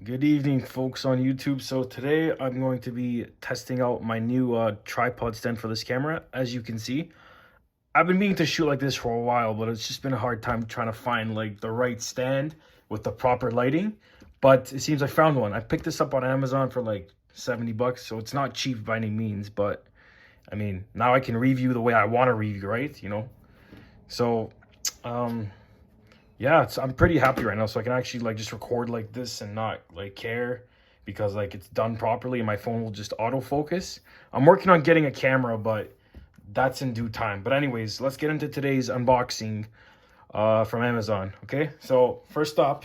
Good evening, folks on YouTube. So today I'm going to be testing out my new tripod stand for this camera. As you can see, I've been meaning to shoot like this for a while, but it's just been a hard time trying to find like the right stand with the proper lighting. But it seems I found one. I picked this up on Amazon for like 70 bucks, so it's not cheap by any means, but I mean, now I can review the way I want to review, right? So, yeah, I'm pretty happy right now, so I can actually like just record like this and not like care because like it's done properly and my phone will just autofocus. I'm working on getting a camera, but that's in due time. But anyways, let's get into today's unboxing from Amazon. Okay, so first up,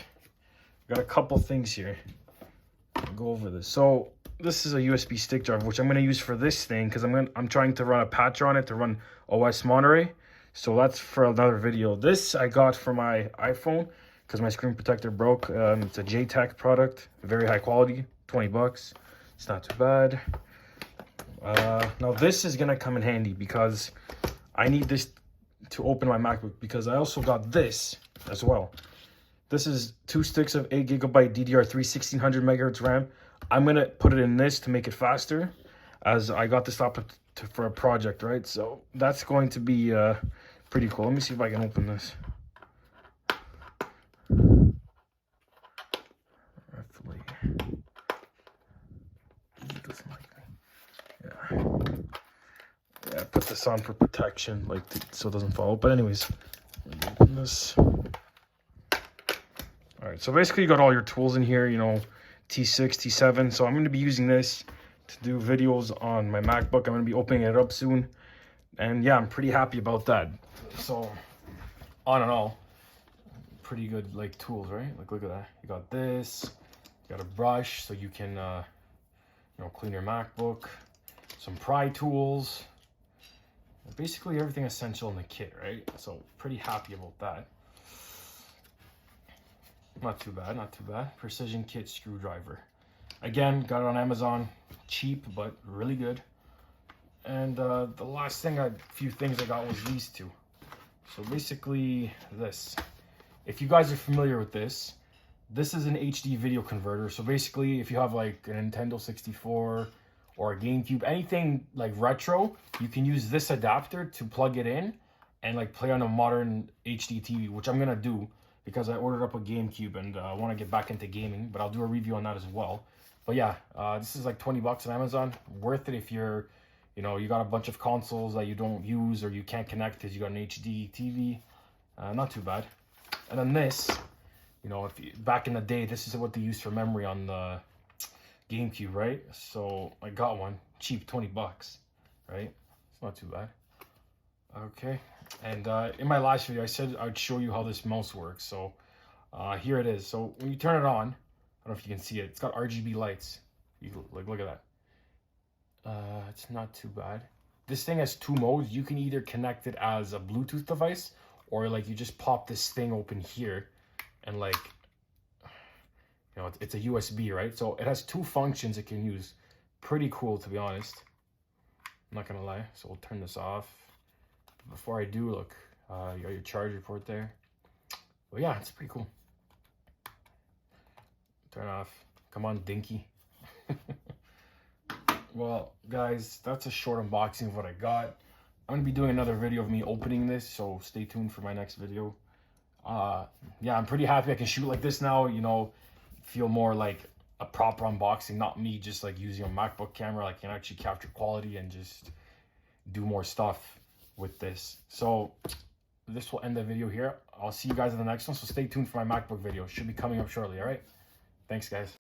got a couple things here. I'll go over this. So this is a USB stick drive, which I'm going to use for this thing because I'm trying to run a patch on it to run OS Monterey. So that's for another video. This I got for my iPhone because my screen protector broke. It's a JTAC product, very high quality, 20 bucks. It's not too bad. Now this is gonna come in handy because I need this to open my MacBook because I also got this as well. This is 2 sticks of 8 GB DDR3 1600 MHz RAM. I'm gonna put it in this to make it faster, as I got this up for a project, right? So that's going to be pretty cool. Let me see if I can open this. Hopefully, it doesn't like me. Yeah, I put this on for protection, like so it doesn't fall. But anyways, let me open this. All right, so basically you got all your tools in here, T6, T7. So I'm going to be using this to do videos on my MacBook. I'm going to be opening it up soon. And yeah, I'm pretty happy about that. So on and all, pretty good like tools, right? Like look at that. You got this, you got a brush so you can clean your MacBook, some pry tools, basically everything essential in the kit, right? So pretty happy about that. Not too bad, not too bad. Precision kit screwdriver. Again, got it on Amazon. Cheap, but really good. And the last thing, few things I got was these two. So basically this. If you guys are familiar with this, this is an HD video converter. So basically, if you have like a Nintendo 64 or a GameCube, anything like retro, you can use this adapter to plug it in and like play on a modern HD TV, which I'm gonna do because I ordered up a GameCube and I want to get back into gaming, but I'll do a review on that as well. But yeah, this is like 20 bucks on Amazon. Worth it if you're, you got a bunch of consoles that you don't use or you can't connect because you got an HD TV. Not too bad. And then this, back in the day, this is what they used for memory on the GameCube, right? So I got one, cheap, 20 bucks, right? It's not too bad. Okay, and in my last video, I said I'd show you how this mouse works. So here it is. So when you turn it on, I don't know if you can see it. It's got RGB lights. Look at that. It's not too bad. This thing has 2 modes. You can either connect it as a Bluetooth device, or like you just pop this thing open here, and like, it's a USB, right? So it has 2 functions it can use. Pretty cool, to be honest. I'm not gonna lie. So we'll turn this off. Before I do, look, you got your charger port there. Well, yeah, it's pretty cool. Turn off. Come on, Dinky. Well, guys, that's a short unboxing of what I got. I'm gonna be doing another video of me opening this, so stay tuned for my next video. Yeah, I'm pretty happy I can shoot like this now, feel more like a proper unboxing, not me just like using a MacBook camera. I can actually capture quality and just do more stuff with this. So this will end the video here. I'll see you guys in the next one, so stay tuned for my MacBook video. It should be coming up shortly. All right, thanks guys.